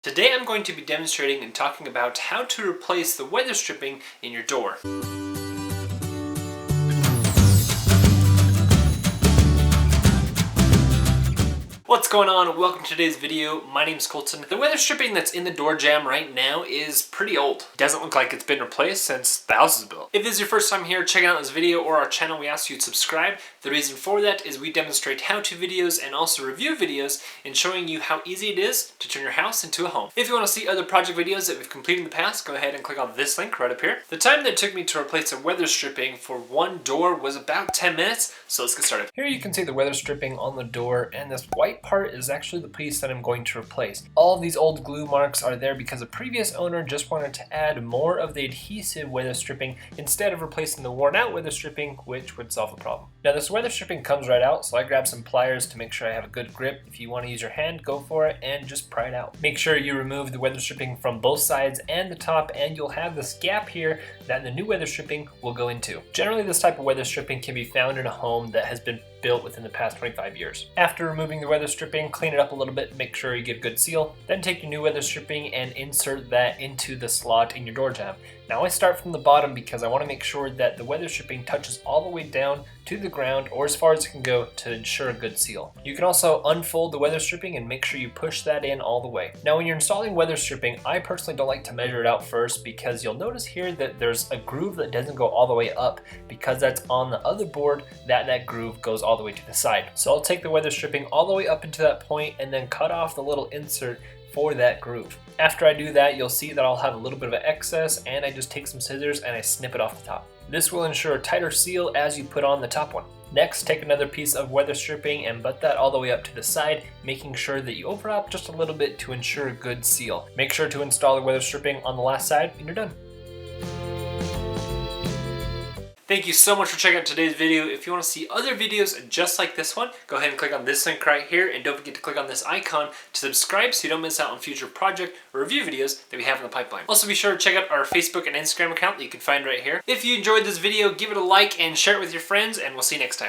Today I'm going to be demonstrating and talking about how to replace the weather stripping in your door. What's going on? Welcome to today's video. My name's Colton. The weather stripping that's in the door jamb right now is pretty old. It doesn't look like it's been replaced since the house was built. If this is your first time here checking out this video or our channel, we ask you to subscribe. The reason for that is we demonstrate how-to videos and also review videos in showing you how easy it is to turn your house into a home. If you want to see other project videos that we've completed in the past, go ahead and click on this link right up here. The time that it took me to replace a weather stripping for one door was about 10 minutes, so let's get started. Here you can see the weather stripping on the door, and this white part is actually the piece that I'm going to replace. All of these old glue marks are there because the previous owner just wanted to add more of the adhesive weather stripping instead of replacing the worn out weather stripping, which would solve the problem. Now this weather stripping comes right out, so I grabbed some pliers to make sure I have a good grip. If you want to use your hand, go for it and just pry it out. Make sure you remove the weather stripping from both sides and the top, and you'll have this gap here that the new weather stripping will go into. Generally, this type of weather stripping can be found in a home that has been built within the past 25 years. After removing the weather stripping, clean it up a little bit, make sure you get a good seal, then take your new weather stripping and insert that into the slot in your door jamb. Now I start from the bottom because I want to make sure that the weather stripping touches all the way down to the ground or as far as it can go to ensure a good seal. You can also unfold the weather stripping and make sure you push that in all the way. Now when you're installing weather stripping, I personally don't like to measure it out first because you'll notice here that there's a groove that doesn't go all the way up because that's on the other board that groove goes all the way to the side. So I'll take the weather stripping all the way up into that point and then cut off the little insert for that groove. After I do that, you'll see that I'll have a little bit of an excess, and I just take some scissors and I snip it off the top. This will ensure a tighter seal as you put on the top one. Next, take another piece of weather stripping and butt that all the way up to the side, making sure that you overlap just a little bit to ensure a good seal. Make sure to install the weather stripping on the last side and you're done. Thank you so much for checking out today's video. If you want to see other videos just like this one, go ahead and click on this link right here, and don't forget to click on this icon to subscribe so you don't miss out on future project or review videos that we have in the pipeline. Also be sure to check out our Facebook and Instagram account that you can find right here. If you enjoyed this video, give it a like and share it with your friends, and we'll see you next time.